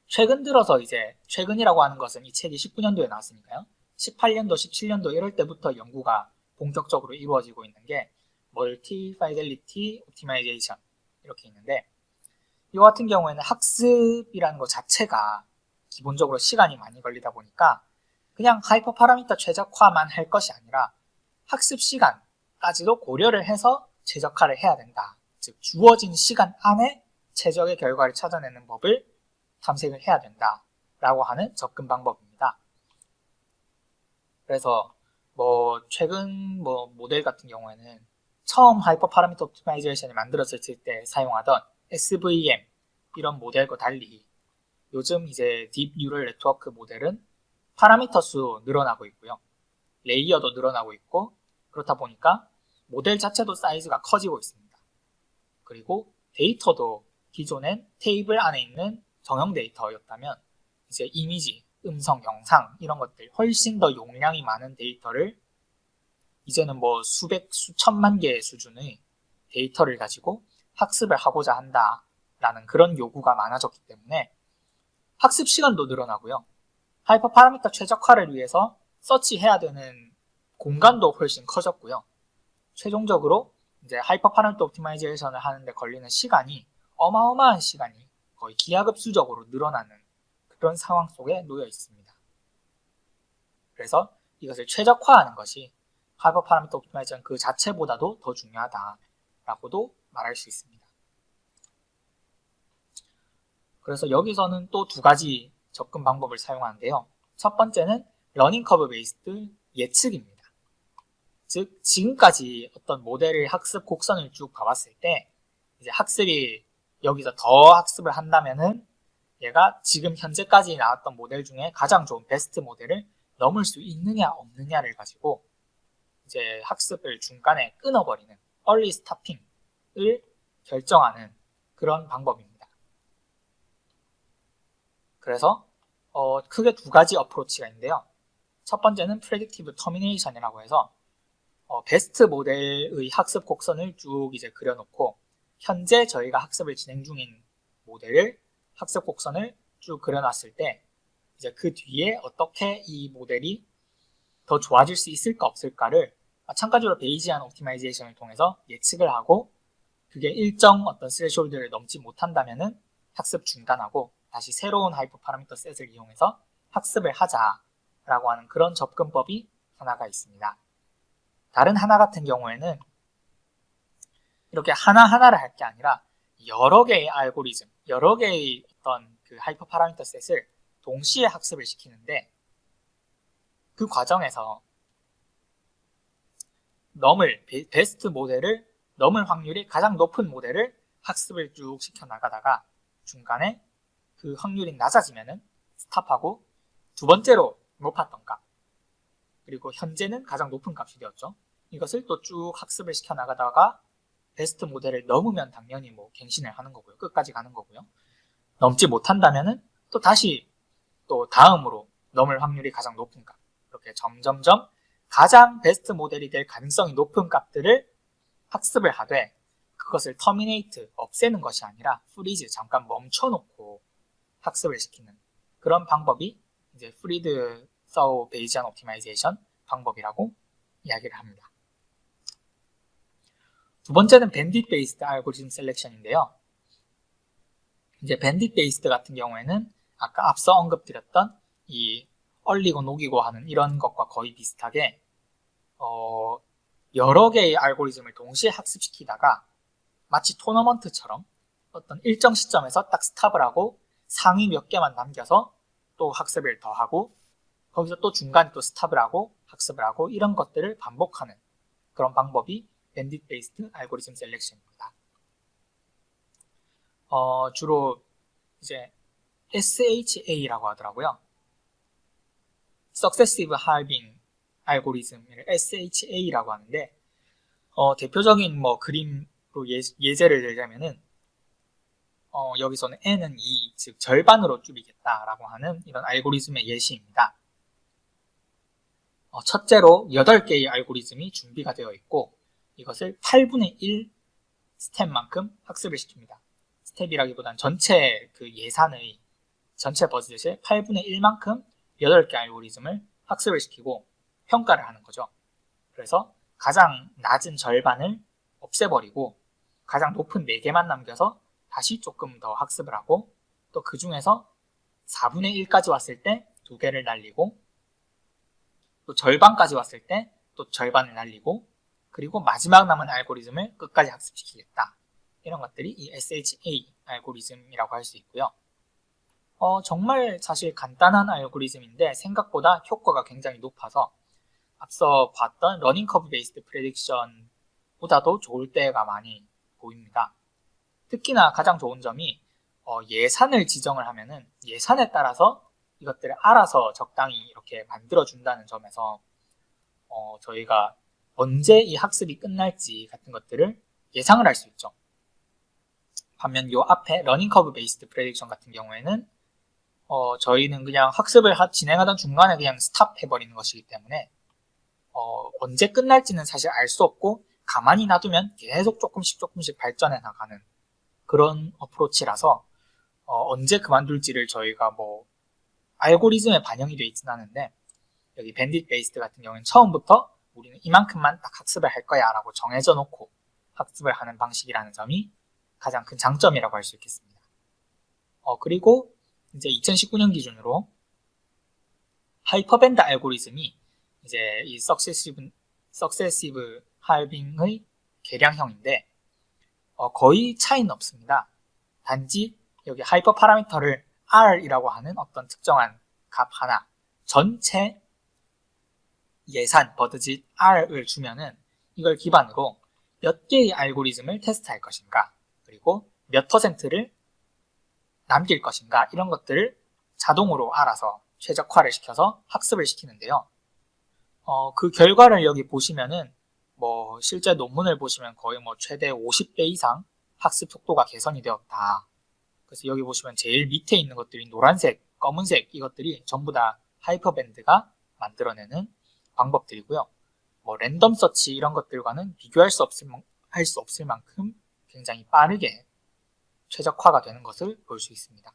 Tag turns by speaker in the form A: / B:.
A: 최근 들어서 이제 최근이라고 하는 것은 이 책이 19년도에 나왔으니까요. 18년도, 17년도 이럴 때부터 연구가 본격적으로 이루어지고 있는 게 멀티 파이델리티 옵티마이제이션 이렇게 있는데 이 같은 경우에는 학습이라는 것 자체가 기본적으로 시간이 많이 걸리다 보니까 그냥 하이퍼 파라미터 최적화만 할 것이 아니라 학습 시간까지도 고려를 해서 최적화를 해야 된다. 즉 주어진 시간 안에 최적의 결과를 찾아내는 법을 탐색을 해야 된다라고 하는 접근 방법입니다. 그래서 최근 모델 같은 경우에는 처음 하이퍼 파라미터 옵티마이제이션이 만들어졌을 때 사용하던 SVM 이런 모델과 달리 요즘 이제 딥 뉴럴 네트워크 모델은 파라미터 수 늘어나고 있고요. 레이어도 늘어나고 있고 그렇다 보니까 모델 자체도 사이즈가 커지고 있습니다. 그리고 데이터도 기존엔 테이블 안에 있는 정형 데이터였다면 이제 이미지, 음성, 영상 이런 것들 훨씬 더 용량이 많은 데이터를 이제는 수백, 수천만 개의 수준의 데이터를 가지고 학습을 하고자 한다라는 그런 요구가 많아졌기 때문에 학습 시간도 늘어나고요. 하이퍼 파라미터 최적화를 위해서 서치해야 되는 공간도 훨씬 커졌고요. 최종적으로 이제 하이퍼 파라미터 옵티마이제이션을 하는데 걸리는 시간이 어마어마한 시간이 거의 기하급수적으로 늘어나는 그런 상황 속에 놓여 있습니다. 그래서 이것을 최적화하는 것이 하이퍼 파라미터 옵티마이제이션 그 자체보다도 더 중요하다라고도 말할 수 있습니다. 그래서 여기서는 또 두 가지 접근 방법을 사용하는데요. 첫 번째는 러닝 커브 베이스드 예측입니다. 즉 지금까지 어떤 모델의 학습 곡선을 쭉 봐봤을 때 이제 학습이 여기서 더 학습을 한다면은 얘가 지금 현재까지 나왔던 모델 중에 가장 좋은 베스트 모델을 넘을 수 있느냐 없느냐를 가지고 이제 학습을 중간에 끊어버리는 early stopping을 결정하는 그런 방법입니다. 그래서 크게 두 가지 어프로치가 있는데요. 첫 번째는 predictive termination이라고 해서 베스트 모델의 학습 곡선을 쭉 이제 그려놓고 현재 저희가 학습을 진행 중인 모델을 학습 곡선을 쭉 그려놨을 때 이제 그 뒤에 어떻게 이 모델이 더 좋아질 수 있을까 없을까를 마찬가지로 베이지안 옵티마이제이션을 통해서 예측을 하고 그게 일정 어떤 스레숄드를 넘지 못한다면은 학습 중단하고 다시 새로운 하이퍼 파라미터 셋을 이용해서 학습을 하자라고 하는 그런 접근법이 하나가 있습니다. 다른 하나 같은 경우에는 이렇게 하나하나를 할 게 아니라 여러 개의 알고리즘, 여러 개의 어떤 그 하이퍼 파라미터 셋을 동시에 학습을 시키는데 그 과정에서 베스트 모델을 넘을 확률이 가장 높은 모델을 학습을 쭉 시켜 나가다가 중간에 그 확률이 낮아지면은 스탑하고 두 번째로 높았던 값 그리고 현재는 가장 높은 값이 되었죠. 이것을 또 쭉 학습을 시켜 나가다가 베스트 모델을 넘으면 당연히 갱신을 하는 거고요. 끝까지 가는 거고요. 넘지 못한다면은 또 다시 또 다음으로 넘을 확률이 가장 높은 값 이렇게 점점점 가장 베스트 모델이 될 가능성이 높은 값들을 학습을 하되 그것을 터미네이트, 없애는 것이 아니라 프리즈, 잠깐 멈춰놓고 학습을 시키는 그런 방법이 이제 프리드 서우 베이지안 옵티마이제이션 방법이라고 이야기를 합니다. 두 번째는 밴딧 베이스드 알고리즘 셀렉션인데요. 이제 밴딧 베이스드 같은 경우에는 아까 앞서 언급드렸던 이 얼리고 녹이고 하는 이런 것과 거의 비슷하게 여러 개의 알고리즘을 동시에 학습시키다가 마치 토너먼트처럼 어떤 일정 시점에서 딱 스탑을 하고 상위 몇 개만 남겨서 또 학습을 더 하고 거기서 또 중간에 또 스탑을 하고 학습을 하고 이런 것들을 반복하는 그런 방법이 밴딧 베이스드 알고리즘 셀렉션입니다. 주로 이제 SHA라고 하더라고요. Successive Halving 알고리즘을 SHA라고 하는데 대표적인 그림으로 예제를 들자면은 여기서는 n은 2, 즉 절반으로 줄이겠다라고 하는 이런 알고리즘의 예시입니다. 첫째로 8개의 알고리즘이 준비가 되어 있고 이것을 8분의 1 스텝만큼 학습을 시킵니다. 스텝이라기보다는 전체 그 예산의 전체 버즈렛의 8분의 1만큼 8개 알고리즘을 학습을 시키고 평가를 하는 거죠. 그래서 가장 낮은 절반을 없애버리고 가장 높은 4개만 남겨서 다시 조금 더 학습을 하고 또 그 중에서 4분의 1까지 왔을 때 2개를 날리고 또 절반까지 왔을 때 또 절반을 날리고 그리고 마지막 남은 알고리즘을 끝까지 학습시키겠다. 이런 것들이 이 SHA 알고리즘이라고 할 수 있고요. 정말 사실 간단한 알고리즘인데 생각보다 효과가 굉장히 높아서 앞서 봤던 러닝 커브 베이스드 프레딕션보다도 좋을 때가 많이 보입니다. 특히나 가장 좋은 점이 예산을 지정을 하면은 예산에 따라서 이것들을 알아서 적당히 이렇게 만들어준다는 점에서 저희가 언제 이 학습이 끝날지 같은 것들을 예상을 할 수 있죠. 반면 요 앞에 러닝 커브 베이스드 프레딕션 같은 경우에는 저희는 그냥 학습을 진행하던 중간에 그냥 스탑 해버리는 것이기 때문에 언제 끝날지는 사실 알 수 없고 가만히 놔두면 계속 조금씩 발전해 나가는 그런 어프로치라서 언제 그만둘지를 저희가 뭐 알고리즘에 반영이 되어 있지는 않은데 여기 밴딧 베이스드 같은 경우는 처음부터 우리는 이만큼만 딱 학습을 할 거야 라고 정해져 놓고 학습을 하는 방식이라는 점이 가장 큰 장점이라고 할 수 있겠습니다. 그리고 이제 2019년 기준으로 하이퍼밴드 알고리즘이 이제 이 석세시브 할빙의 개량형인데 거의 차이는 없습니다. 단지 여기 하이퍼 파라미터를 R이라고 하는 어떤 특정한 값 하나 전체 예산 버드짓 R을 주면은 이걸 기반으로 몇 개의 알고리즘을 테스트할 것인가 그리고 몇 퍼센트를 남길 것인가 이런 것들을 자동으로 알아서 최적화를 시켜서 학습을 시키는데요. 그 결과를 여기 보시면은 뭐 실제 논문을 보시면 거의 뭐 최대 50배 이상 학습 속도가 개선이 되었다. 그래서 여기 보시면 제일 밑에 있는 것들이 노란색, 검은색 이것들이 전부 다 하이퍼밴드가 만들어내는 방법들이고요. 뭐 랜덤 서치 이런 것들과는 비교할 수 없을 만큼 굉장히 빠르게 최적화가 되는 것을 볼 수 있습니다.